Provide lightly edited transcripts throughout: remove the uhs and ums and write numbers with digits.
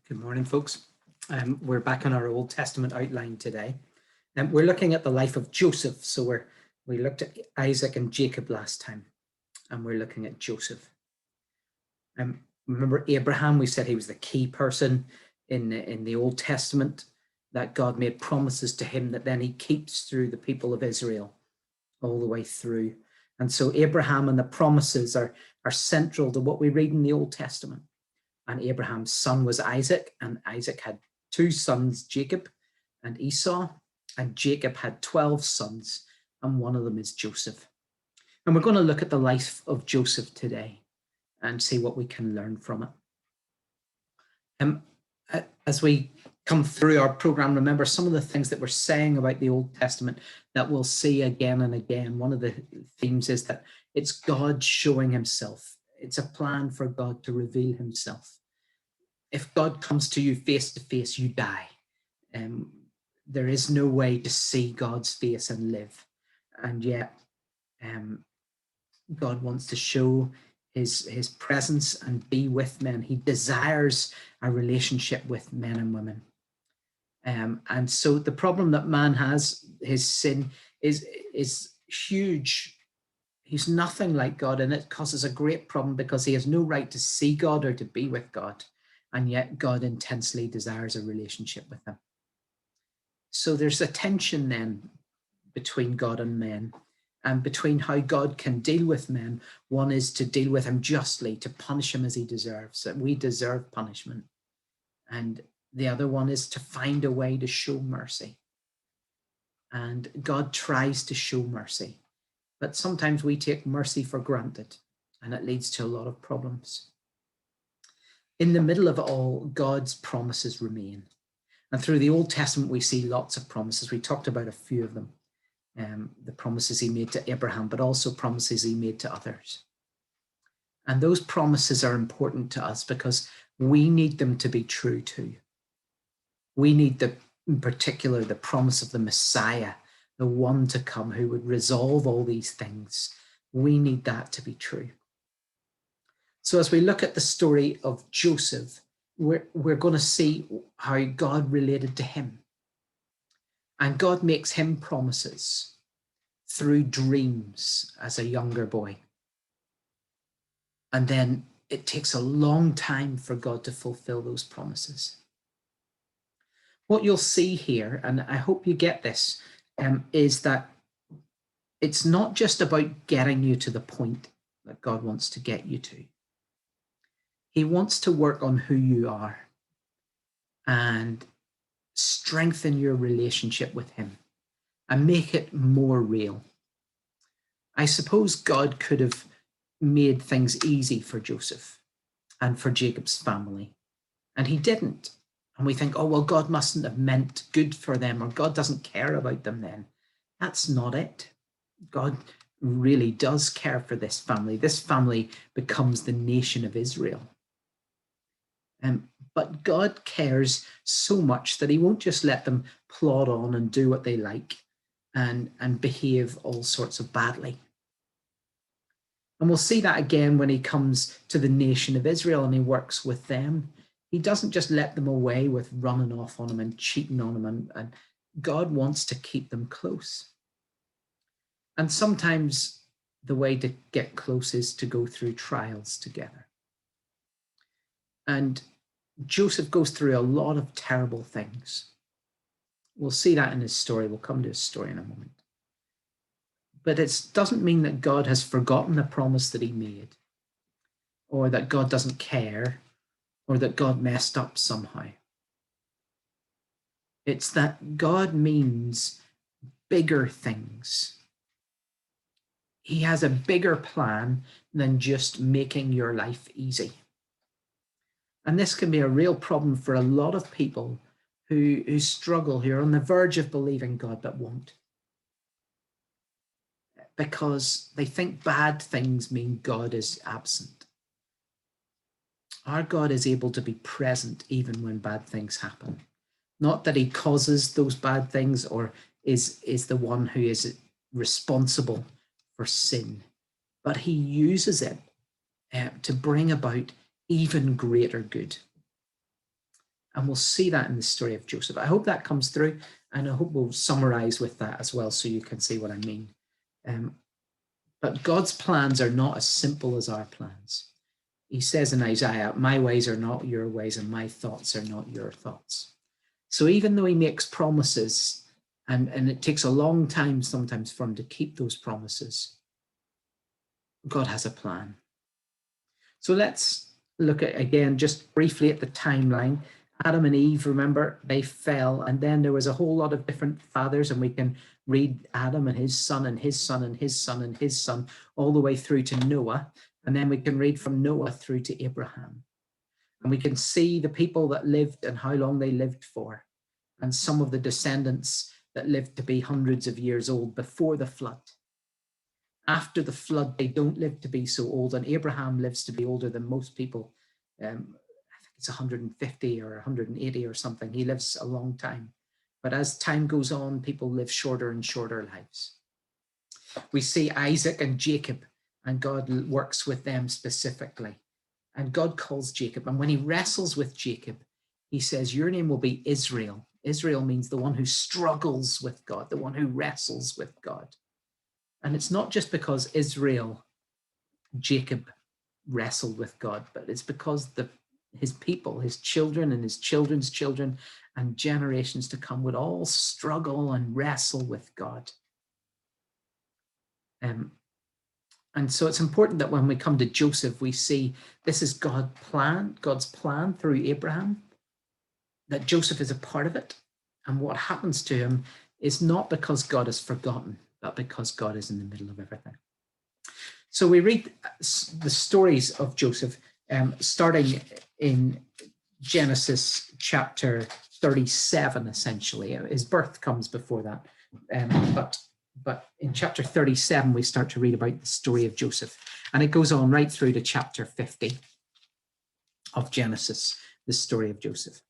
Good morning, folks. We're back on our Old Testament outline today. And we're looking at the life of Joseph. So we looked at Isaac and Jacob last time, and we're looking at Joseph. Remember Abraham, we said he was the key person in the Old Testament, that God made promises to him that then he keeps through the people of Israel all the way through. And so Abraham and the promises are central to what we read in the Old Testament. And Abraham's son was Isaac, and Isaac had two sons, Jacob and Esau, and Jacob had 12 sons, and one of them is Joseph. And we're going to look at the life of Joseph today and see what we can learn from it. As we come through our program, remember some of the things that we're saying about the Old Testament that we'll see again and again. One of the themes is that it's God showing himself. It's a plan for God to reveal himself. If God comes to you face to face, you die. There is no way to see God's face and live. And yet, God wants to show his presence and be with men. He desires a relationship with men and women. And so the problem that man has, his sin, is huge. He's nothing like God, and it causes a great problem because he has no right to see God or to be with God. And yet God intensely desires a relationship with him. So there's a tension then between God and men, and between how God can deal with men. One is to deal with him justly, to punish him as he deserves, that we deserve punishment. And the other one is to find a way to show mercy. And God tries to show mercy. But sometimes we take mercy for granted, and it leads to a lot of problems. In the middle of it all, God's promises remain. And through the Old Testament, we see lots of promises. We talked about a few of them. The promises he made to Abraham, but also promises he made to others. And those promises are important to us because we need them to be true too. We need, in particular, the promise of the Messiah, the one to come who would resolve all these things. We need that to be true. So as we look at the story of Joseph, we're going to see how God related to him. And God makes him promises through dreams as a younger boy. And then it takes a long time for God to fulfill those promises. What you'll see here, and I hope you get this, is that it's not just about getting you to the point that God wants to get you to. He wants to work on who you are and strengthen your relationship with him and make it more real. I suppose God could have made things easy for Joseph and for Jacob's family, and he didn't. And we think, oh, well, God mustn't have meant good for them, or God doesn't care about them then. That's not it. God really does care for this family. This family becomes the nation of Israel. But God cares so much that he won't just let them plod on and do what they like and behave all sorts of badly. And we'll see that again when he comes to the nation of Israel and he works with them. He doesn't just let them away with running off on them and cheating on them. And God wants to keep them close. And sometimes the way to get close is to go through trials together. And Joseph goes through a lot of terrible things. We'll see that in his story. We'll come to his story in a moment. But it doesn't mean that God has forgotten the promise that he made, or that God doesn't care, or that God messed up somehow. It's that God means bigger things. He has a bigger plan than just making your life easy. And this can be a real problem for a lot of people who struggle, who are on the verge of believing God but won't. Because they think bad things mean God is absent. Our God is able to be present even when bad things happen. Not that he causes those bad things or is the one who is responsible for sin, but he uses it to bring about even greater good. And we'll see that in the story of Joseph. I hope that comes through, and I hope we'll summarize with that as well so you can see what I mean. But God's plans are not as simple as our plans. He says in Isaiah, my ways are not your ways, and my thoughts are not your thoughts. So even though he makes promises, and it takes a long time sometimes for him to keep those promises, God has a plan. So let's look at, again, just briefly at the timeline. Adam and Eve, remember, they fell, and then there was a whole lot of different fathers, and we can read Adam and his son and his son and his son and his son all the way through to Noah, and then we can read from Noah through to Abraham. And we can see the people that lived and how long they lived for, and some of the descendants that lived to be hundreds of years old before the flood. After the flood, they don't live to be so old, and Abraham lives to be older than most people. I think it's 150 or 180 or something. He lives a long time. But as time goes on, people live shorter and shorter lives. We see Isaac and Jacob, and God works with them specifically. And God calls Jacob, and when he wrestles with Jacob, he says, your name will be Israel. Israel means the one who struggles with God, the one who wrestles with God. And it's not just because Jacob wrestled with God, but it's because his people, his children and his children's children and generations to come would all struggle and wrestle with God. And so it's important that when we come to Joseph, we see this is God's plan through Abraham, that Joseph is a part of it. And what happens to him is not because God has forgotten, but because God is in the middle of everything. So we read the stories of Joseph, starting in Genesis chapter 37, essentially. His birth comes before that. But in chapter 37, we start to read about the story of Joseph. And it goes on right through to chapter 50 of Genesis, the story of Joseph.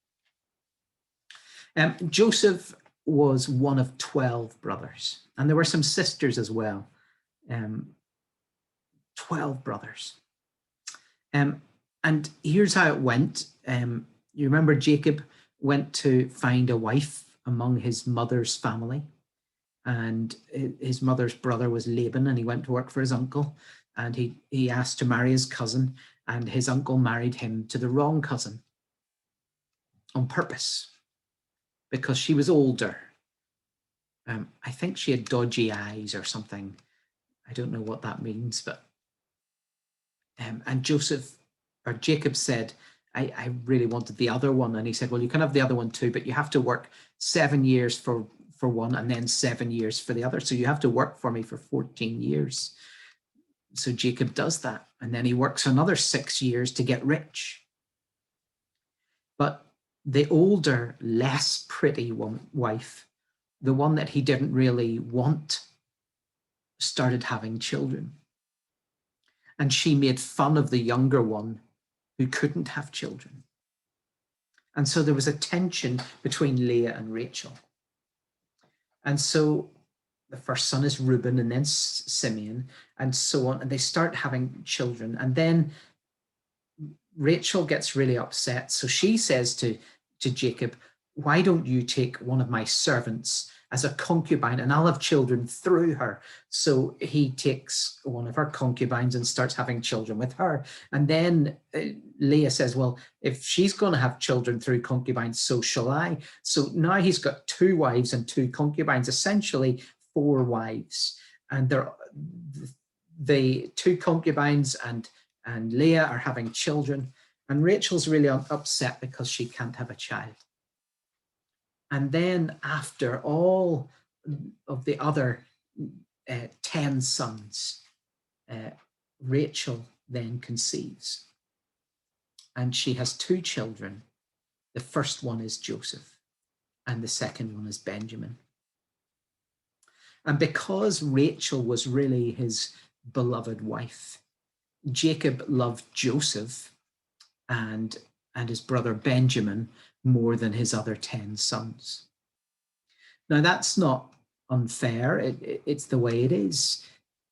Joseph was one of 12 brothers, and there were some sisters as well. 12 brothers. And here's how it went. You remember Jacob went to find a wife among his mother's family, and his mother's brother was Laban, and he went to work for his uncle, and he asked to marry his cousin, and his uncle married him to the wrong cousin on purpose because she was older. I think she had dodgy eyes or something. I don't know what that means, but and Jacob said, I really wanted the other one. And he said, well, you can have the other one too, but you have to work 7 years for one and then 7 years for the other. So you have to work for me for 14 years. So Jacob does that. And then he works another 6 years to get rich. But the older, less pretty wife, the one that he didn't really want, started having children. And she made fun of the younger one who couldn't have children. And so there was a tension between Leah and Rachel. And so the first son is Reuben, and then Simeon, and so on. And they start having children. And then Rachel gets really upset. So she says to Jacob, why don't you take one of my servants as a concubine, and I'll have children through her. So he takes one of her concubines and starts having children with her. And then Leah says, well, if she's going to have children through concubines, so shall I. So now he's got 2 wives and 2 concubines, essentially 4 wives. And the 2 concubines and Leah are having children. And Rachel's really upset because she can't have a child. And then after all of the other 10 sons, Rachel then conceives. And she has 2 children. The first one is Joseph, and the second one is Benjamin. And because Rachel was really his beloved wife, Jacob loved Joseph and his brother Benjamin more than his other 10 sons. Now, that's not unfair. It's the way it is.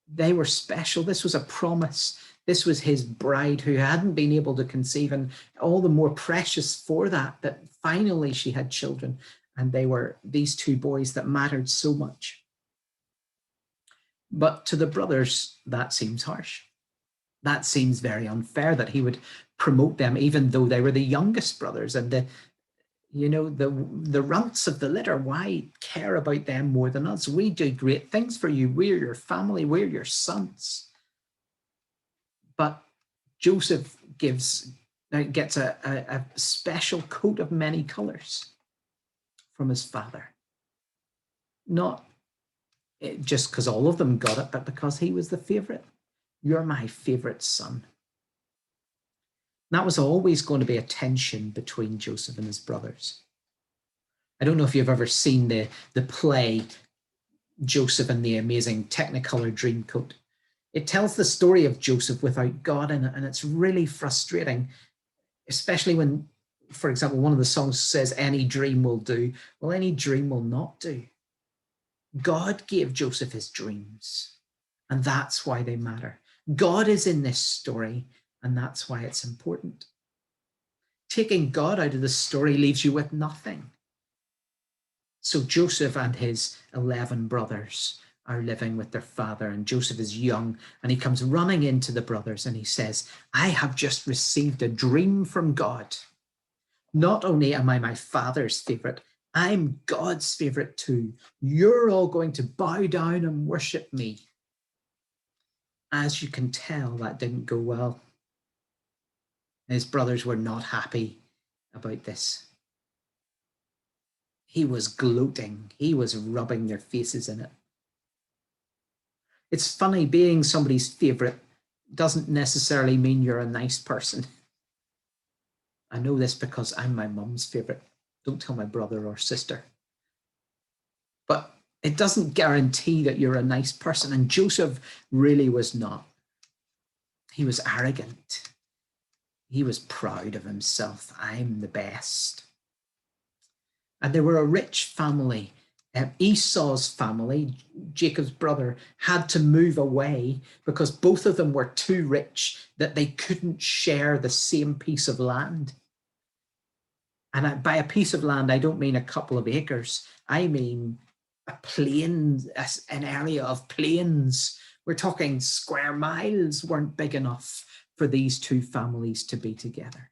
They were special. This was a promise This was his bride who hadn't been able to conceive, and all the more precious for that finally she had children, and they were these two boys that mattered so much. But to the brothers, that seems harsh. That seems very unfair that he would promote them, even though they were the youngest brothers and the runts of the litter. Why care about them more than us? We do great things for you. We're your family. We're your sons. But Joseph gets a special coat of many colors from his father. Not just because all of them got it, but because he was the favorite. You're my favorite son. That was always going to be a tension between Joseph and his brothers. I don't know if you've ever seen the play Joseph and the Amazing Technicolor Dreamcoat. It tells the story of Joseph without God in it, and it's really frustrating, especially when, for example, one of the songs says, any dream will do. Well, any dream will not do. God gave Joseph his dreams, and that's why they matter. God is in this story, and that's why it's important. Taking God out of the story leaves you with nothing. So Joseph and his 11 brothers are living with their father, and Joseph is young, and he comes running into the brothers and he says, I have just received a dream from God. Not only am I my father's favorite, I'm God's favorite too. You're all going to bow down and worship me. As you can tell, that didn't go well. His brothers were not happy about this. He was gloating. He was rubbing their faces in it. It's funny, being somebody's favorite doesn't necessarily mean you're a nice person. I know this because I'm my mum's favorite. Don't tell my brother or sister. But it doesn't guarantee that you're a nice person. And Joseph really was not. He was arrogant. He was proud of himself. I'm the best. And they were a rich family. Esau's family, Jacob's brother, had to move away because both of them were too rich that they couldn't share the same piece of land. And by a piece of land, I don't mean a couple of acres. I mean a plain, an area of plains. We're talking square miles weren't big enough for these two families to be together.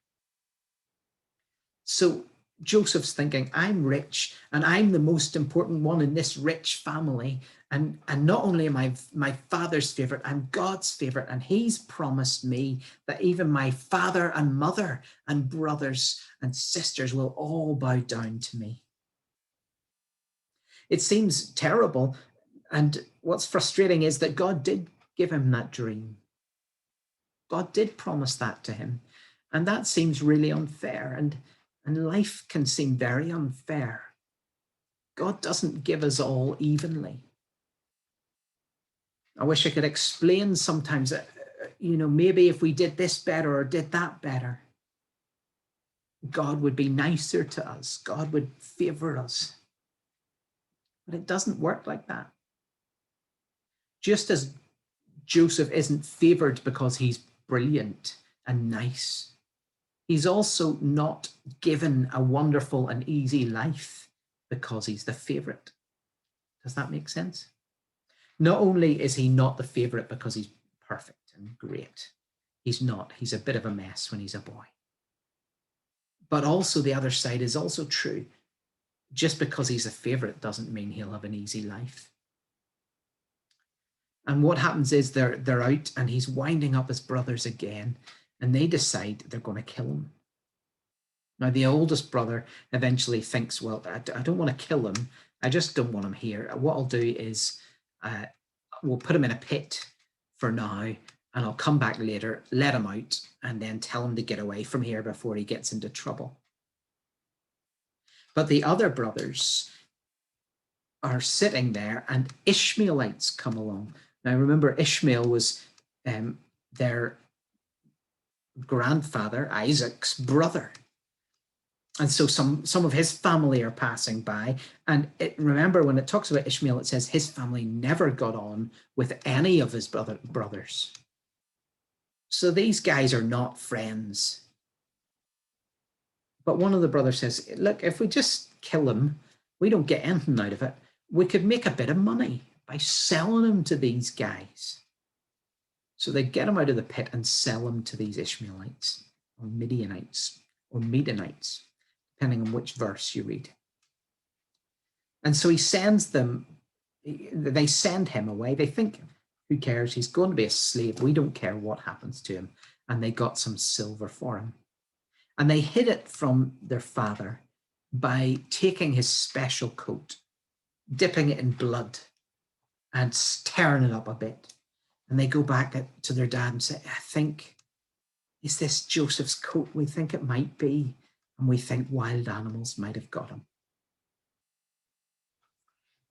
So Joseph's thinking, I'm rich and I'm the most important one in this rich family. And not only am I my father's favorite, I'm God's favorite. And he's promised me that even my father and mother and brothers and sisters will all bow down to me. It seems terrible. And what's frustrating is that God did give him that dream. God did promise that to him. And that seems really unfair. And life can seem very unfair. God doesn't give us all evenly. I wish I could explain sometimes, maybe if we did this better or did that better, God would be nicer to us. God would favor us. But it doesn't work like that. Just as Joseph isn't favored because he's brilliant and nice, he's also not given a wonderful and easy life because he's the favorite. Does that make sense? Not only is he not the favorite because he's perfect and great, he's not. He's a bit of a mess when he's a boy. But also the other side is also true. Just because he's a favorite doesn't mean he'll have an easy life. And what happens is they're out and he's winding up his brothers again, and they decide they're going to kill him. Now, the oldest brother eventually thinks, well, I don't want to kill him. I just don't want him here. What I'll do is we'll put him in a pit for now, and I'll come back later, let him out, and then tell him to get away from here before he gets into trouble. But the other brothers are sitting there, and Ishmaelites come along. Now, remember, Ishmael was their grandfather, Isaac's brother. And so some of his family are passing by. And remember, when it talks about Ishmael, it says his family never got on with any of his brothers. So these guys are not friends. But one of the brothers says, look, if we just kill him, we don't get anything out of it. We could make a bit of money by selling him to these guys. So they get him out of the pit and sell him to these Ishmaelites or Midianites or Midianites, depending on which verse you read. And so he sends them, they send him away. They think, who cares? He's going to be a slave. We don't care what happens to him. And they got some silver for him. And they hid it from their father by taking his special coat, dipping it in blood and tearing it up a bit. And they go back to their dad and say, I think, is this Joseph's coat? We think it might be. And we think wild animals might have got him.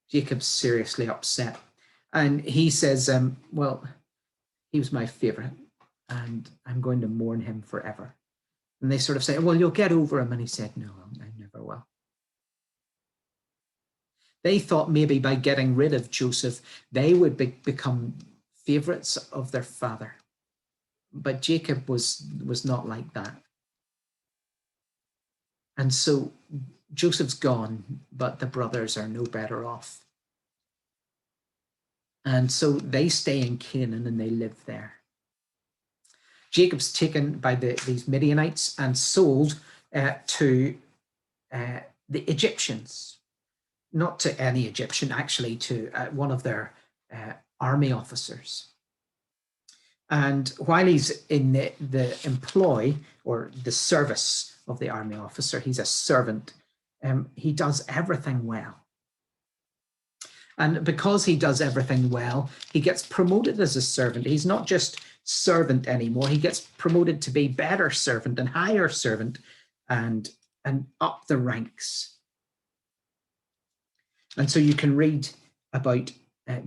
Jacob's seriously upset. And he says, well, he was my favorite and I'm going to mourn him forever. And they sort of say, well, you'll get over him. And he said, no, I never will. They thought maybe by getting rid of Joseph, they would become favorites of their father. But Jacob was not like that. And so Joseph's gone, but the brothers are no better off. And so they stay in Canaan and they live there. Jacob's taken by these Midianites and sold to the Egyptians. Not to any Egyptian, actually to one of their army officers. And while he's in the employ or the service of the army officer, he's a servant, he does everything well. And because he does everything well, he gets promoted as a servant. He's not just servant anymore. He gets promoted to be better servant and higher servant and up the ranks. And so you can read about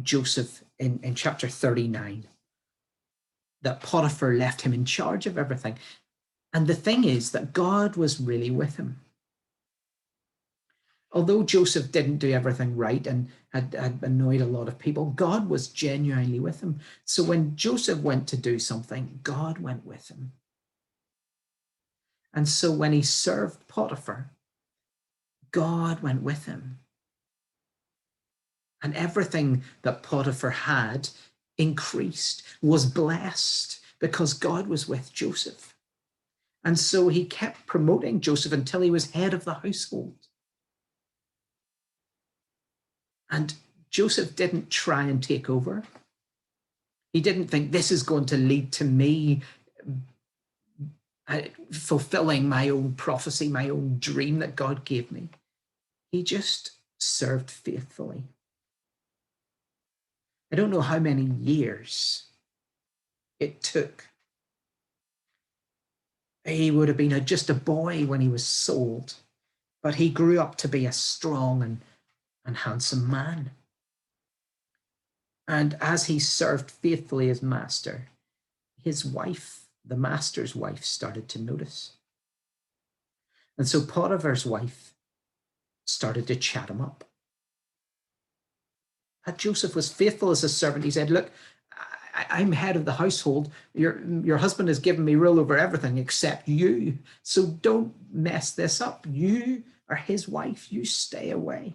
Joseph in chapter 39, that Potiphar left him in charge of everything. And the thing is that God was really with him. Although Joseph didn't do everything right and had annoyed a lot of people, God was genuinely with him. So when Joseph went to do something, God went with him. And so when he served Potiphar, God went with him. And everything that Potiphar had increased, was blessed, because God was with Joseph. And so he kept promoting Joseph until he was head of the household. And Joseph didn't try and take over. He didn't think this is going to lead to me fulfilling my own prophecy, my own dream that God gave me. He just served faithfully. I don't know how many years it took. He would have been just a boy when he was sold, but he grew up to be a strong and handsome man. And as he served faithfully as master, his wife, the master's wife, started to notice. And so Potiphar's wife started to chat him up. And Joseph was faithful as a servant. He said, look, I'm head of the household. Your husband has given me rule over everything except you. So don't mess this up. You are his wife. You stay away.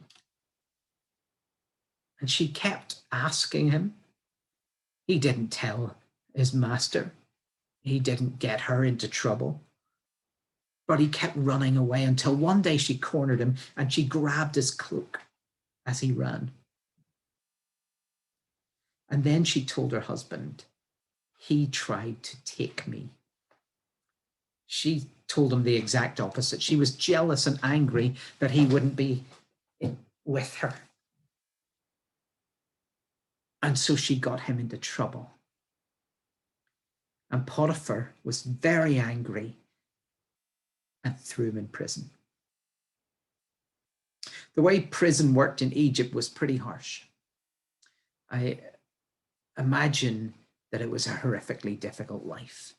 And she kept asking him. He didn't tell his master. He didn't get her into trouble. But he kept running away until one day she cornered him and she grabbed his cloak as he ran. And then she told her husband, he tried to take me. She told him the exact opposite. She was jealous and angry that he wouldn't be with her. And so she got him into trouble. And Potiphar was very angry and threw him in prison. The way prison worked in Egypt was pretty harsh. I imagine that it was a horrifically difficult life.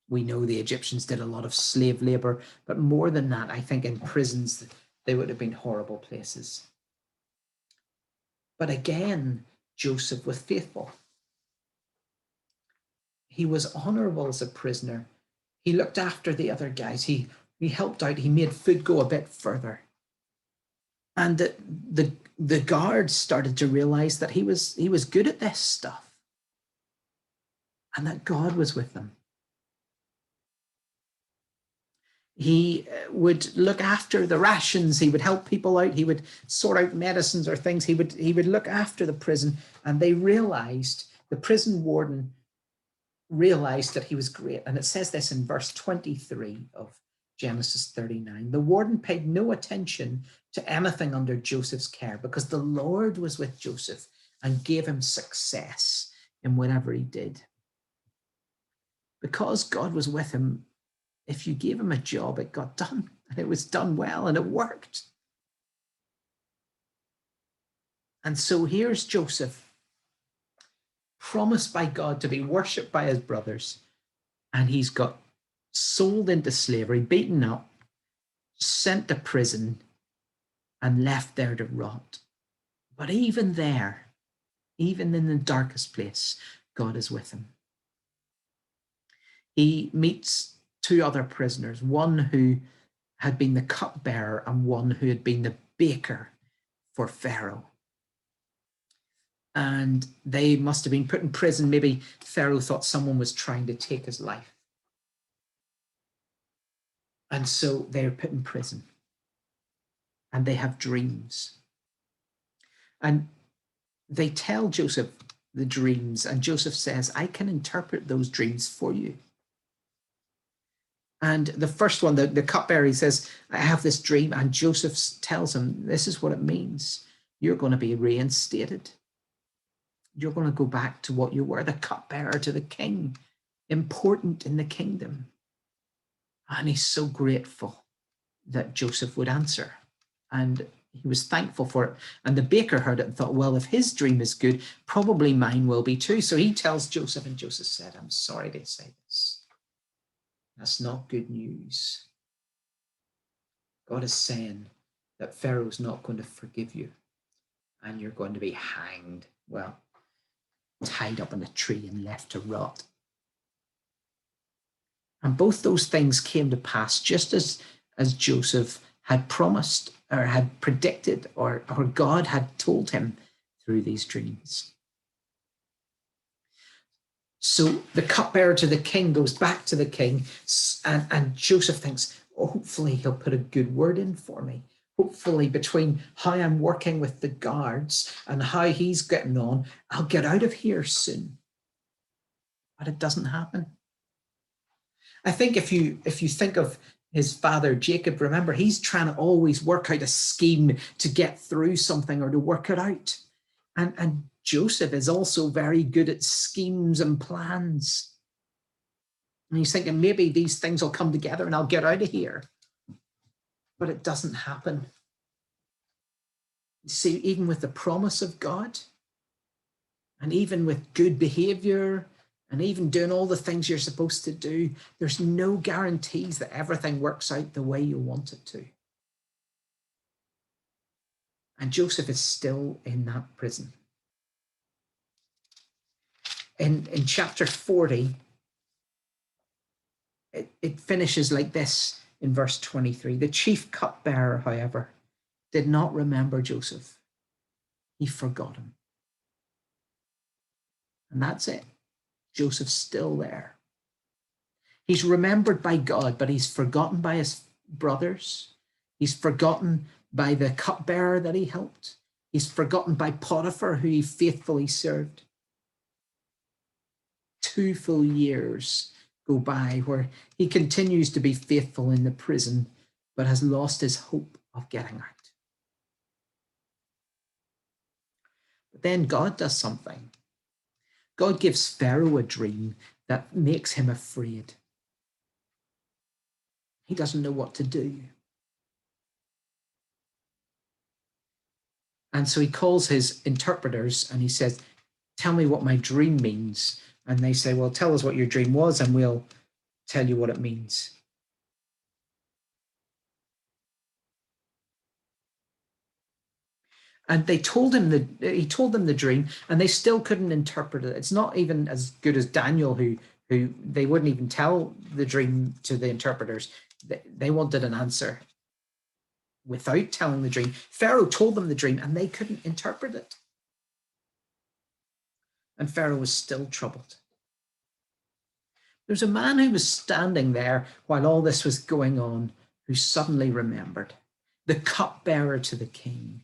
We know the Egyptians did a lot of slave labor, but more than that, I think in prisons, they would have been horrible places. But again, Joseph was faithful. he was honorable as a prisoner. He looked after the other guys. He helped out. He made food go a bit further. And the guards started to realize that he was good at this stuff and that God was with him. He would look after the rations. He would help people out. He would sort out medicines or things. He would look after the prison. And they realized, the prison warden realized that he was great. And it says this in verse 23 of Genesis 39. The warden paid no attention to anything under Joseph's care because the Lord was with Joseph and gave him success in whatever he did. Because God was with him, if you gave him a job, it got done, and it was done well, and it worked. And so here's Joseph, promised by God to be worshipped by his brothers, and he's got sold into slavery, beaten up, sent to prison, and left there to rot. But even there, even in the darkest place, God is with him. He meets two other prisoners, one who had been the cupbearer and one who had been the baker for Pharaoh. And they must have been put in prison. Maybe Pharaoh thought someone was trying to take his life. And so they're put in prison. And they have dreams. And they tell Joseph the dreams. And Joseph says, I can interpret those dreams for you. And the first one, the cupbearer, he says, I have this dream. And Joseph tells him, this is what it means. You're going to be reinstated. You're going to go back to what you were, the cupbearer to the king, important in the kingdom. And he's so grateful that Joseph would answer. And he was thankful for it. And the baker heard it and thought, well, if his dream is good, probably mine will be too. So he tells Joseph, and Joseph said, I'm sorry to say this. That's not good news. God is saying that Pharaoh's not going to forgive you and you're going to be hanged, well, tied up in a tree and left to rot. And both those things came to pass just as Joseph had promised or had predicted or God had told him through these dreams. So the cupbearer to the king goes back to the king, and Joseph thinks, oh, hopefully he'll put a good word in for me. Hopefully between how I'm working with the guards and how he's getting on, I'll get out of here soon. But it doesn't happen. I think if you think of his father, Jacob, remember, he's trying to always work out a scheme to get through something or to work it out. And Joseph is also very good at schemes and plans. And he's thinking, maybe these things will come together and I'll get out of here. But it doesn't happen. You see, even with the promise of God, and even with good behavior, and even doing all the things you're supposed to do, there's no guarantees that everything works out the way you want it to. And Joseph is still in that prison. In chapter 40, it finishes like this in verse 23. The chief cupbearer, however, did not remember Joseph. He forgot him. And that's it. Joseph's still there. He's remembered by God, but he's forgotten by his brothers. He's forgotten by the cupbearer that he helped. He's forgotten by Potiphar, who he faithfully served. 2 full years go by where he continues to be faithful in the prison, but has lost his hope of getting out. But then God does something. God gives Pharaoh a dream that makes him afraid. He doesn't know what to do. And so he calls his interpreters and he says, tell me what my dream means. And they say, well, tell us what your dream was and we'll tell you what it means. And he told them the dream, and they still couldn't interpret it. It's not even as good as Daniel, who who they wouldn't even tell the dream to the interpreters. They wanted an answer without telling the dream. Pharaoh told them the dream and they couldn't interpret it. And Pharaoh was still troubled. There's a man who was standing there while all this was going on who suddenly remembered. The cupbearer to the king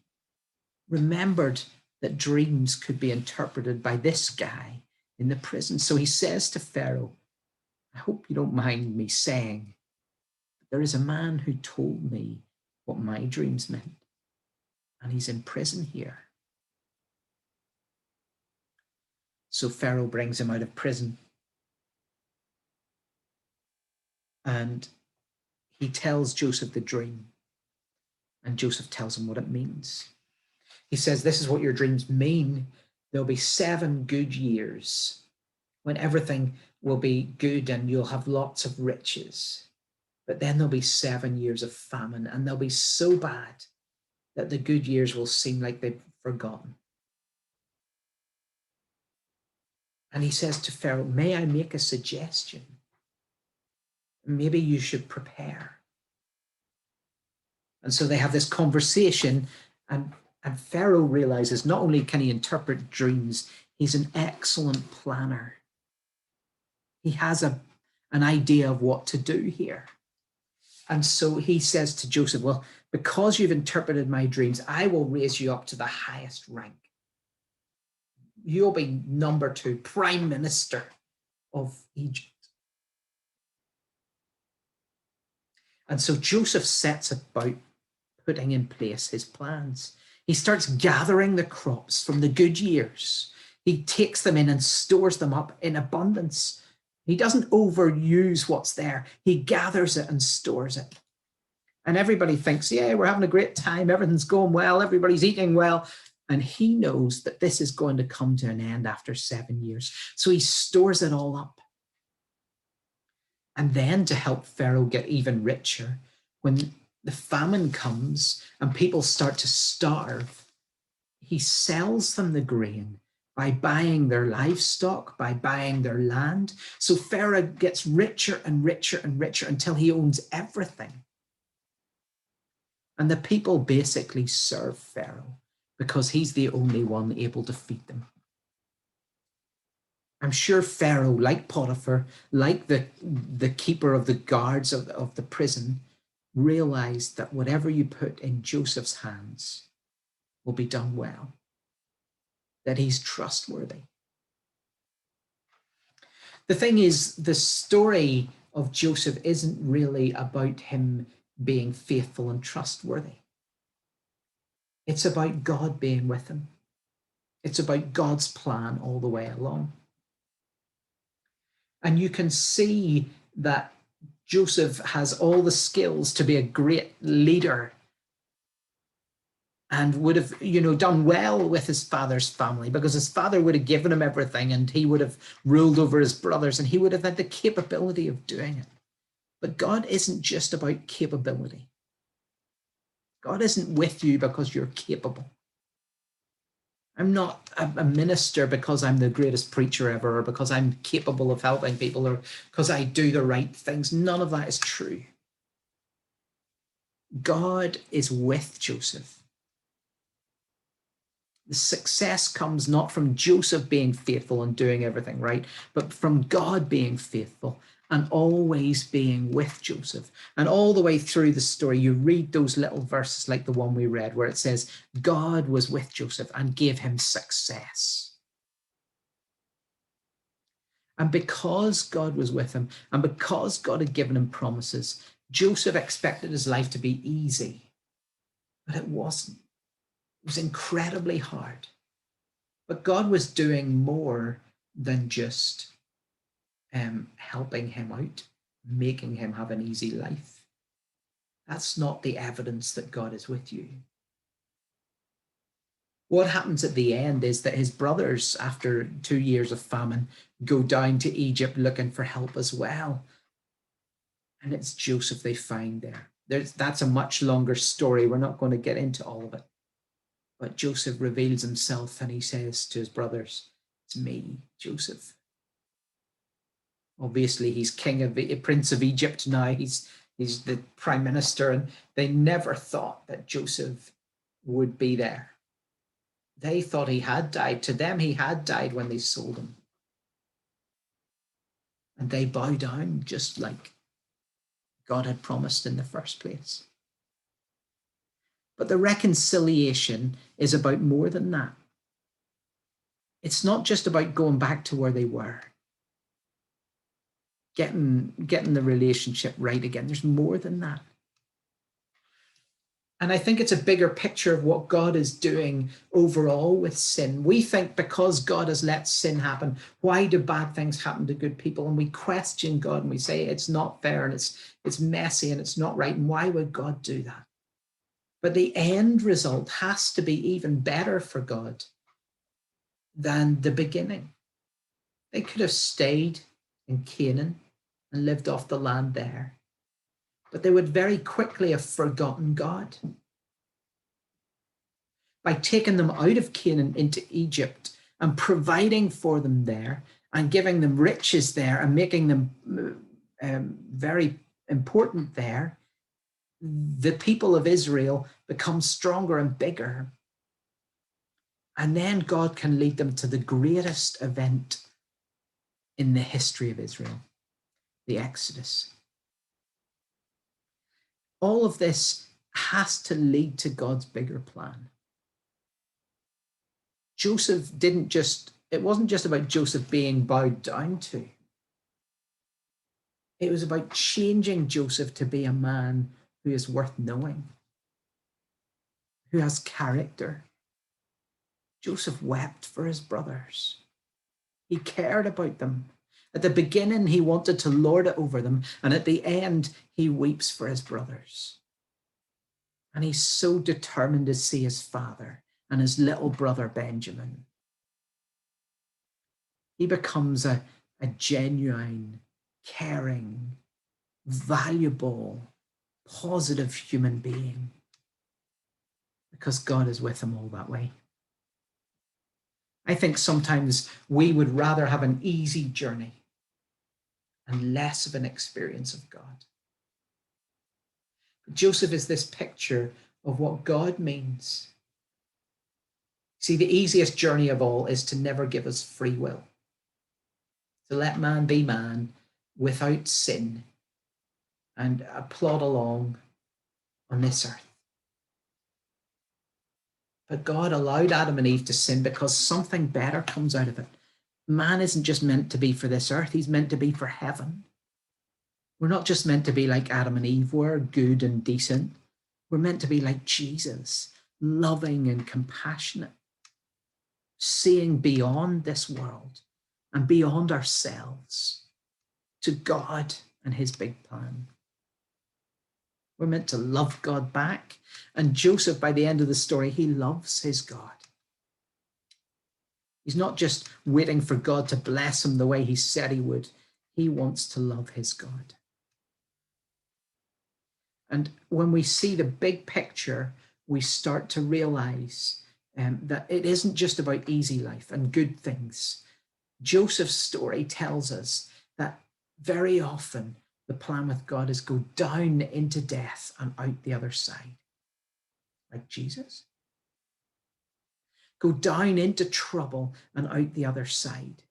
remembered that dreams could be interpreted by this guy in the prison. So he says to Pharaoh, I hope you don't mind me saying, there is a man who told me what my dreams meant, and he's in prison here. So Pharaoh brings him out of prison, and he tells Joseph the dream, and Joseph tells him what it means. He says, this is what your dreams mean. There'll be 7 good years when everything will be good and you'll have lots of riches. But then there'll be 7 years of famine, and they'll be so bad that the good years will seem like they've forgotten. And he says to Pharaoh, may I make a suggestion? Maybe you should prepare. And so they have this conversation, and Pharaoh realizes not only can he interpret dreams, he's an excellent planner. He has an idea of what to do here. And so he says to Joseph, well, because you've interpreted my dreams, I will raise you up to the highest rank. You'll be number 2, prime minister of Egypt. And so Joseph sets about putting in place his plans. He starts gathering the crops from the good years. He takes them in and stores them up in abundance. He doesn't overuse what's there. He gathers it and stores it. And everybody thinks, yeah, we're having a great time. Everything's going well. Everybody's eating well. And he knows that this is going to come to an end after 7 years. So he stores it all up. And then to help Pharaoh get even richer, when the famine comes and people start to starve, he sells them the grain by buying their livestock, by buying their land. So Pharaoh gets richer and richer and richer until he owns everything. And the people basically serve Pharaoh because he's the only one able to feed them. I'm sure Pharaoh, like Potiphar, like the keeper of the guards of the prison, realized that whatever you put in Joseph's hands will be done well, that he's trustworthy. The thing is, the story of Joseph isn't really about him being faithful and trustworthy. It's about God being with him. It's about God's plan all the way along. And you can see that Joseph has all the skills to be a great leader and would have, done well with his father's family because his father would have given him everything and he would have ruled over his brothers and he would have had the capability of doing it. But God isn't just about capability. God isn't with you because you're capable. I'm not a minister because I'm the greatest preacher ever or because I'm capable of helping people or because I do the right things. None of that is true. God is with Joseph. The success comes not from Joseph being faithful and doing everything right, but from God being faithful and always being with Joseph. And all the way through the story, you read those little verses like the one we read where it says, God was with Joseph and gave him success. And because God was with him and because God had given him promises, Joseph expected his life to be easy, but it wasn't. It was incredibly hard. But God was doing more than just helping him out, making him have an easy life. That's not the evidence that God is with you. What happens at the end is that his brothers, after 2 years of famine, go down to Egypt looking for help as well. And it's Joseph they find there. That's a much longer story. We're not going to get into all of it. But Joseph reveals himself and he says to his brothers, it's me, Joseph. Obviously, he's Prince of Egypt now. He's the prime minister, and they never thought that Joseph would be there. They thought he had died. To them, he had died when they sold him. And they bow down just like God had promised in the first place. But the reconciliation is about more than that. It's not just about going back to where they were, getting the relationship right again. There's more than that. And I think it's a bigger picture of what God is doing overall with sin. We think because God has let sin happen, why do bad things happen to good people? And we question God and we say it's not fair and it's messy and it's not right. And why would God do that? But the end result has to be even better for God than the beginning. They could have stayed in Canaan and lived off the land there, but they would very quickly have forgotten God. By taking them out of Canaan into Egypt and providing for them there and giving them riches there and making them very important there, the people of Israel become stronger and bigger. And then God can lead them to the greatest event in the history of Israel, the Exodus. All of this has to lead to God's bigger plan. It wasn't just about Joseph being bowed down to. It was about changing Joseph to be a man who is worth knowing, who has character. Joseph wept for his brothers. He cared about them. At the beginning, he wanted to lord it over them. And at the end, he weeps for his brothers. And he's so determined to see his father and his little brother Benjamin. He becomes a genuine, caring, valuable, positive human being because God is with him all that way. I think sometimes we would rather have an easy journey and less of an experience of God. But Joseph is this picture of what God means. See, the easiest journey of all is to never give us free will, to let man be man without sin and plod along on this earth. But God allowed Adam and Eve to sin because something better comes out of it. Man isn't just meant to be for this earth, he's meant to be for heaven. We're not just meant to be like Adam and Eve were, good and decent. We're meant to be like Jesus, loving and compassionate, seeing beyond this world and beyond ourselves to God and his big plan. We're meant to love God back. And Joseph, by the end of the story, he loves his God. He's not just waiting for God to bless him the way he said he would. He wants to love his God. And when we see the big picture, we start to realize that it isn't just about easy life and good things. Joseph's story tells us that very often the plan with God is go down into death and out the other side, like Jesus. Go down into trouble and out the other side.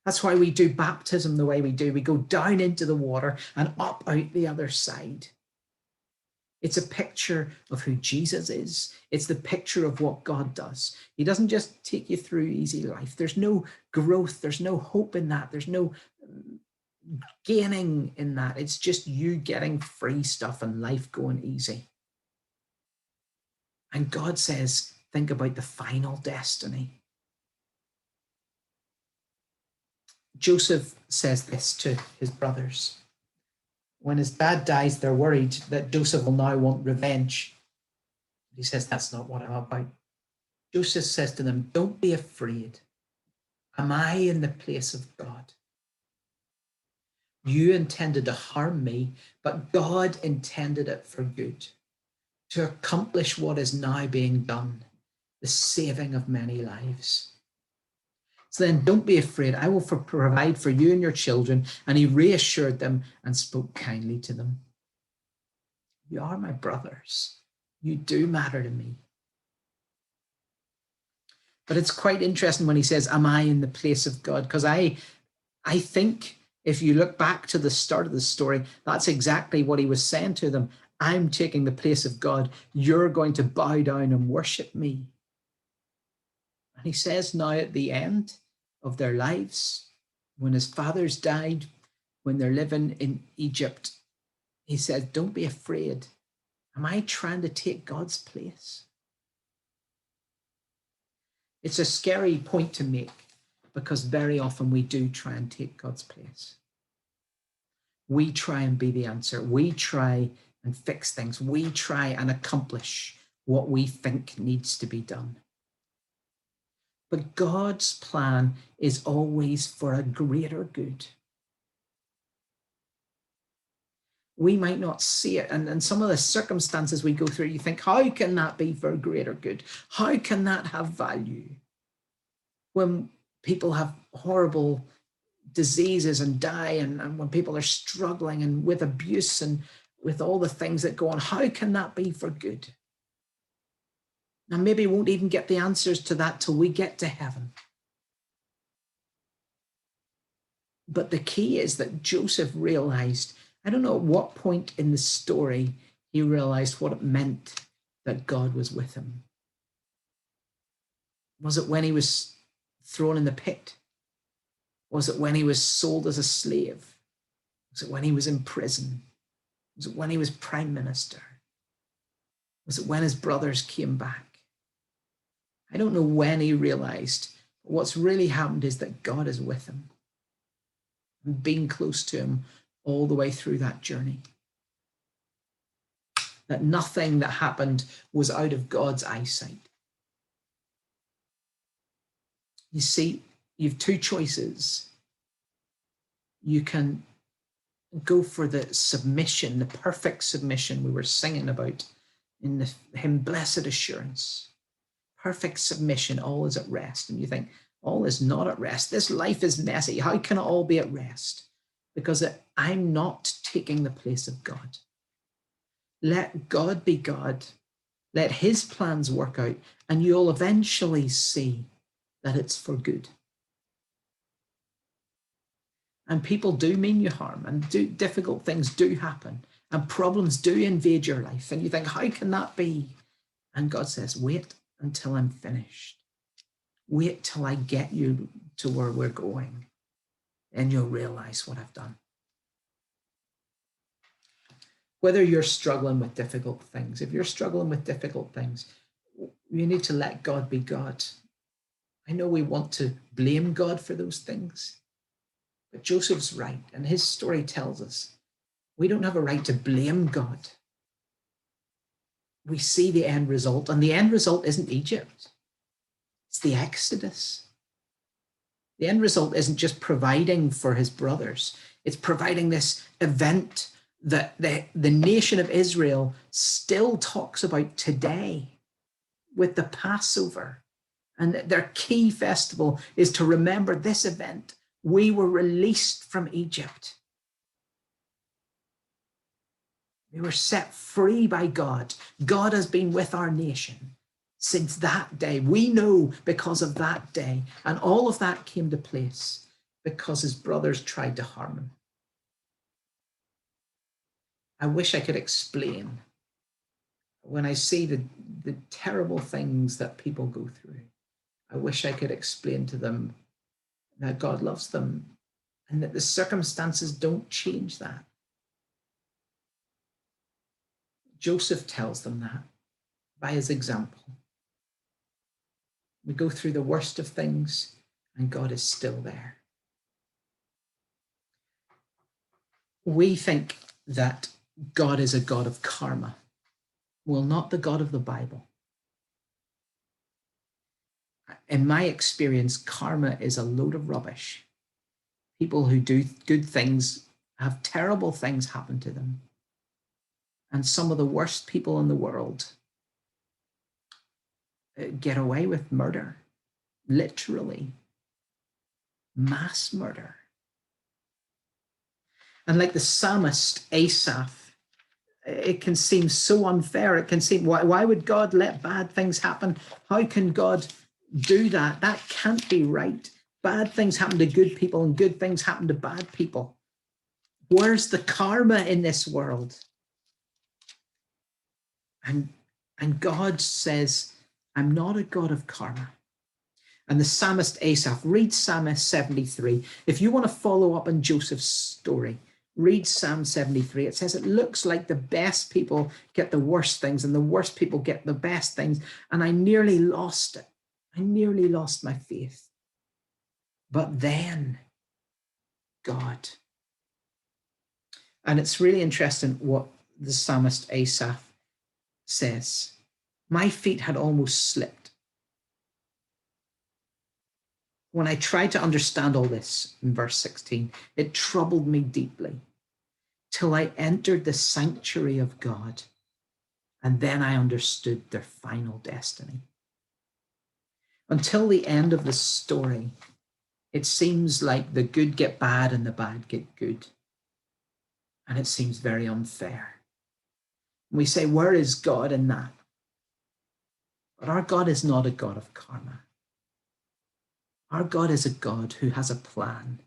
That's why we do baptism the way we do. We go down into the water and up out the other side. It's a picture of who Jesus is. It's the picture of what God does. He doesn't just take you through easy life. There's no growth. There's no hope in that. There's no gaining in that. It's just you getting free stuff and life going easy. And God says, think about the final destiny. Joseph says this to his brothers. When his dad dies, they're worried that Joseph will now want revenge. He says, that's not what I'm about. Joseph says to them, don't be afraid. Am I in the place of God? You intended to harm me, but God intended it for good, to accomplish what is now being done, the saving of many lives. So then don't be afraid. I will provide for you and your children. And he reassured them and spoke kindly to them. You are my brothers. You do matter to me. But it's quite interesting when he says, am I in the place of God? Because I think if you look back to the start of the story, that's exactly what he was saying to them. I'm taking the place of God. You're going to bow down and worship me. And he says now at the end of their lives, when his fathers died, when they're living in Egypt, he says, don't be afraid. Am I trying to take God's place? It's a scary point to make because very often we do try and take God's place. We try and be the answer. We try and fix things. We try and accomplish what we think needs to be done. But God's plan is always for a greater good. We might not see it. And some of the circumstances we go through, you think, how can that be for greater good? How can that have value? When people have horrible diseases and die, and when people are struggling and with abuse and with all the things that go on, how can that be for good? And maybe we won't even get the answers to that till we get to heaven. But the key is that Joseph realized, I don't know at what point in the story he realized what it meant that God was with him. Was it when he was thrown in the pit? Was it when he was sold as a slave? Was it when he was in prison? Was it when he was prime minister? Was it when his brothers came back? I don't know when he realized. But what's really happened is that God is with him and being close to him all the way through that journey. That nothing that happened was out of God's eyesight. You see, you have two choices. You can go for the submission, the perfect submission we were singing about in the hymn, Blessed Assurance. Perfect submission, all is at rest. And you think, all is not at rest. This life is messy. How can it all be at rest? Because I'm not taking the place of God. Let God be God. Let his plans work out, and you'll eventually see that it's for good. And people do mean you harm, and difficult things do happen, and problems do invade your life. And you think, how can that be? And God says, wait until I'm finished. Wait till I get you to where we're going. Then you'll realize what I've done. Whether you're struggling with difficult things, if you're struggling with difficult things, you need to let God be God. I know we want to blame God for those things, but Joseph's right, and his story tells us we don't have a right to blame God. We see the end result, and the end result isn't Egypt. It's the Exodus. The end result isn't just providing for his brothers. It's providing this event that the nation of Israel still talks about today with the Passover. And their key festival is to remember this event. We were released from Egypt. We were set free by God. God has been with our nation since that day. We know because of that day. And all of that came to place because his brothers tried to harm him. I wish I could explain when I see the terrible things that people go through. I wish I could explain to them that God loves them and that the circumstances don't change that. Joseph tells them that by his example. We go through the worst of things and God is still there. We think that God is a God of karma. Well, not the God of the Bible. In my experience, karma is a load of rubbish. People who do good things have terrible things happen to them. And some of the worst people in the world get away with murder, literally. mass murder. And like the psalmist Asaph, it can seem so unfair. It can seem, why would God let bad things happen? How can God do that? That can't be right. Bad things happen to good people and good things happen to bad people. Where's the karma in this world? And God says, I'm not a God of karma. And the psalmist Asaph, read Psalm 73. If you want to follow up on Joseph's story, read Psalm 73. It says it looks like the best people get the worst things and the worst people get the best things. And I nearly lost it. I nearly lost my faith. But then God. And it's really interesting what the psalmist Asaph says. My feet had almost slipped. When I tried to understand all this in verse 16, it troubled me deeply till I entered the sanctuary of God, and then I understood their final destiny. Until the end of the story, it seems like the good get bad and the bad get good. And it seems very unfair. We say, where is God in that? But our God is not a God of karma. Our God is a God who has a plan.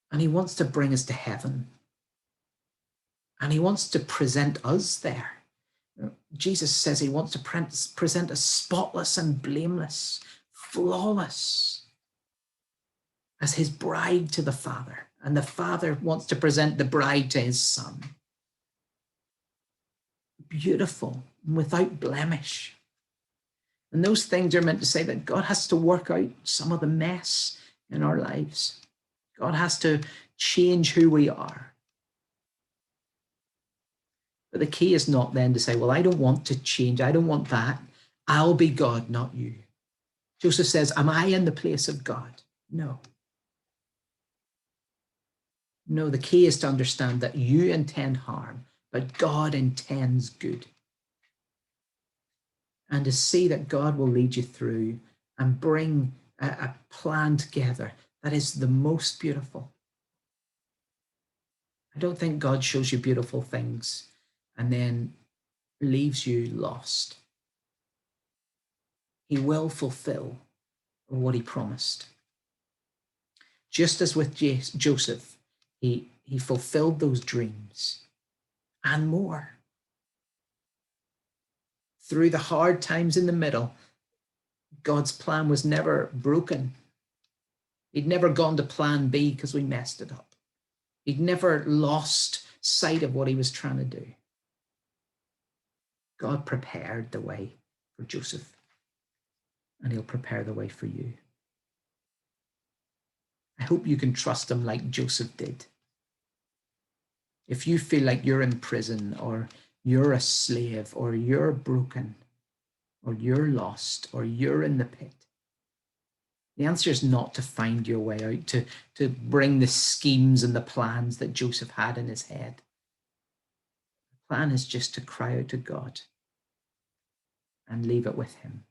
And he wants to bring us to heaven. And he wants to present us there. Jesus says he wants to present us spotless and blameless, flawless, as his bride to the Father. And the Father wants to present the bride to his Son. Beautiful, without blemish. And those things are meant to say that God has to work out some of the mess in our lives. God has to change who we are. But the key is not then to say, well, I don't want to change. I don't want that. I'll be God, not you. Joseph says, am I in the place of God? No. No, the key is to understand that you intend harm, but God intends good. And to see that God will lead you through and bring a plan together that is the most beautiful. I don't think God shows you beautiful things and then leaves you lost. He will fulfill what he promised. Just as with Joseph, he fulfilled those dreams and more. Through the hard times in the middle, God's plan was never broken. He'd never gone to plan B because we messed it up. He'd never lost sight of what he was trying to do. God prepared the way for Joseph, and he'll prepare the way for you. I hope you can trust him like Joseph did. If you feel like you're in prison or you're a slave or you're broken or you're lost or you're in the pit, the answer is not to find your way out, to bring the schemes and the plans that Joseph had in his head. The plan is just to cry out to God and leave it with him.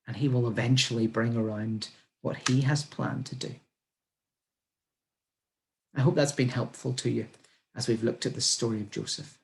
And he will eventually bring around what he has planned to do. I hope that's been helpful to you as we've looked at the story of Joseph.